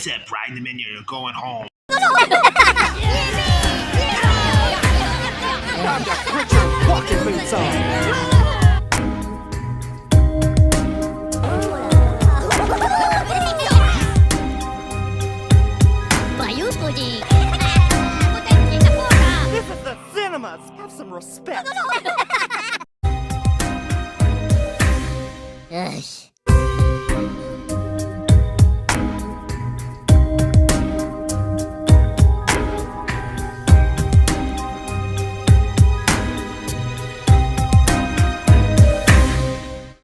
That's it, Brian. The menu. You're going home. I'm the Richard walking boots on. This is the cinemas. Have some respect. Yes.